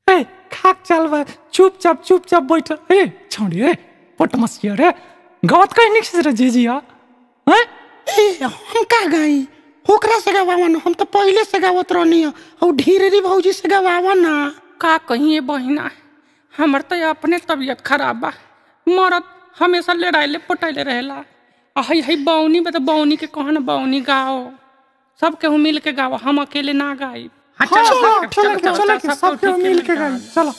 ए खाक चल बा चुपचाप बैठ ए छोड़ी रे पटमसिया रे गवत कहीं निक से जेजिया हैं ए हम का गई ओकरा से गवावन हम तो पहले से गावत रहनी और ढीरेरी भौजी से गवावन ना का कहिए बहिना हमर तो अपने तबीयत खराब बा मरद हमेशा लड़ाइले पटाइले रहेला हई बौनी बता बौनी के कहना बौनी गाओ सब केहू मिल के गाओ हम अकेले ना गाई चलो सब केहू मिल के गाई चलो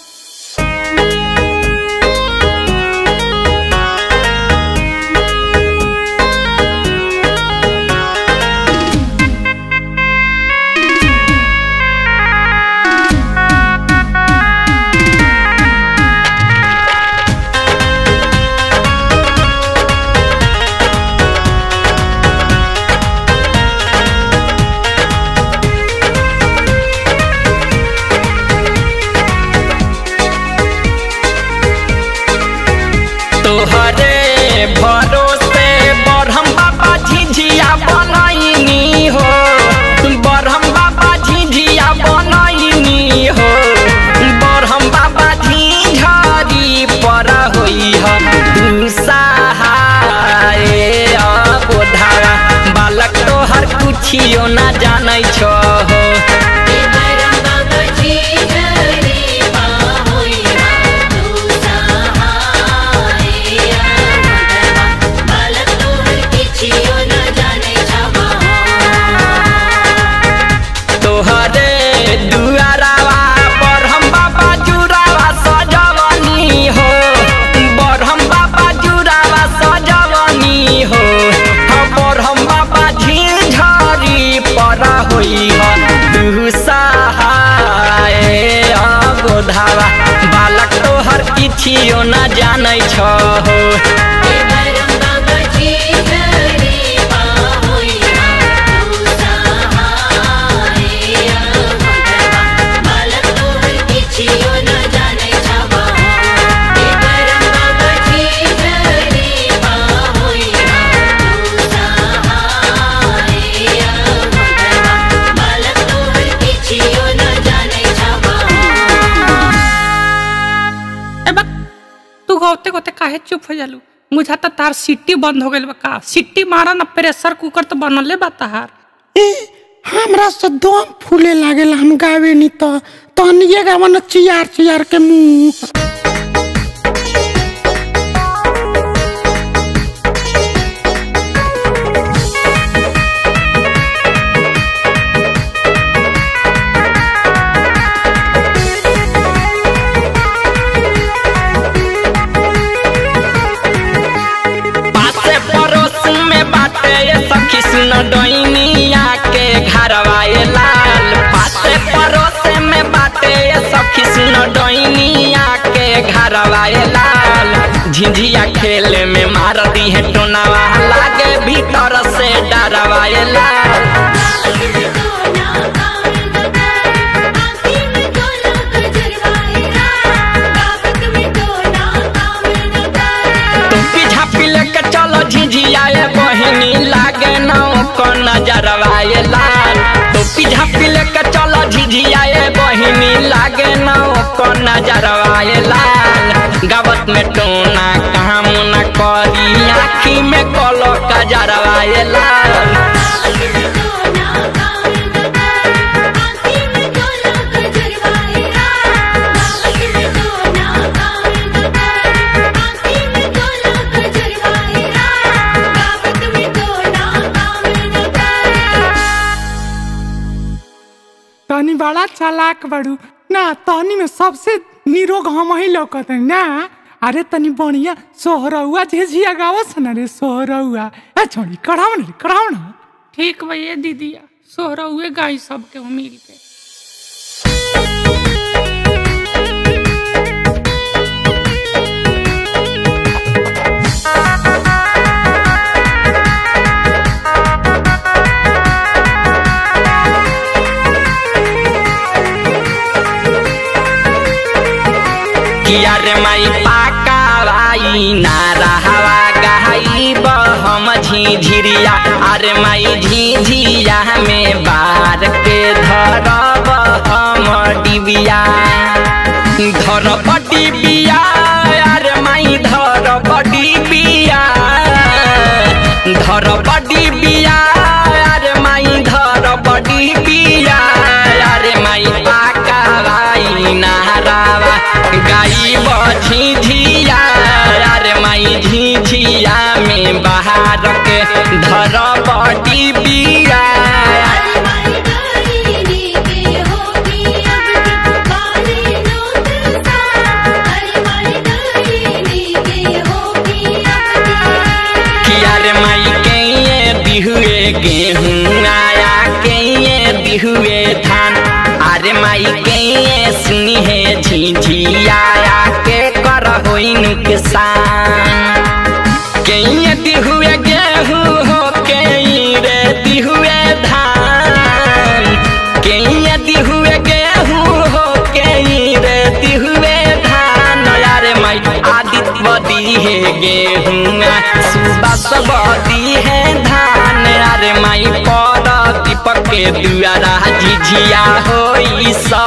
तोहरे भरोसे बरहम बाबा झिझिया बनैनी हो बरहम बाबा झिझिया बनैनी हो बरहम बाबा झिझरी पर होई हम सहाय बोधावा बालक तोहर कुछियो ना जानै छो हो धावा बालक तोहर किछियो ना जानै छो हो गोते गोते काहे चुप हो जालू मुझा तो तार सिट्टी बंद हो गइल बा का सिट्टी मारा ना प्रेशर कुकर तो बनले बा तार ए हमरा से दम फूले लागेला हम गावे नी तो तनिए गावन चियार के मुंह कृष्ण डोइनिया के घरवाए लाल पाते परोसे में बाटे सब कृष्ण डोइनिया के घरवाए लाल झिझिया खेले में मार दी है टोनावा लागे भीतर से डरवाए लाल झिझिया बहिनी लागे नाव को नजरवाए लाल टोपी झापी लेके चलो झिझिया बहिनी लागे नाव को नजरवाए लाल गावत में टोना काम न करी आँखी में कलो कजरवाए लाल तनी बड़ा चालाक बड़ू ना तनी में सबसे निरोग हम ही लौकत ना अरे तनी बढ़िया सोहरौआ झिझिया गावस ना रे सोहरौआ ए छोड़ी कराओ ना ठीक भैया दीदिया सोहरौए गाई सबके मिल के किया रे माई पाका भाई नारा हवा गहाई हम झिझिरिया अरे माई झिझिया में बार के धरब हम डिबिया बड़ी बिया। कियार माई के ये दिहुए गेहूं आया के ये दिहुए धान। अरे माई के ये सुनी है झिझिया के कर होई नुकसान। के ये दिहुए गेहूं हो के रे दिहुए धान। के ये दिहुए गेहूं हो के रे दिहुए धान। अरे माई आदित बदी है गेहूं सुबह सबदी है धान। अरे माई पर दीपक के दुआरा झिझिया होई सा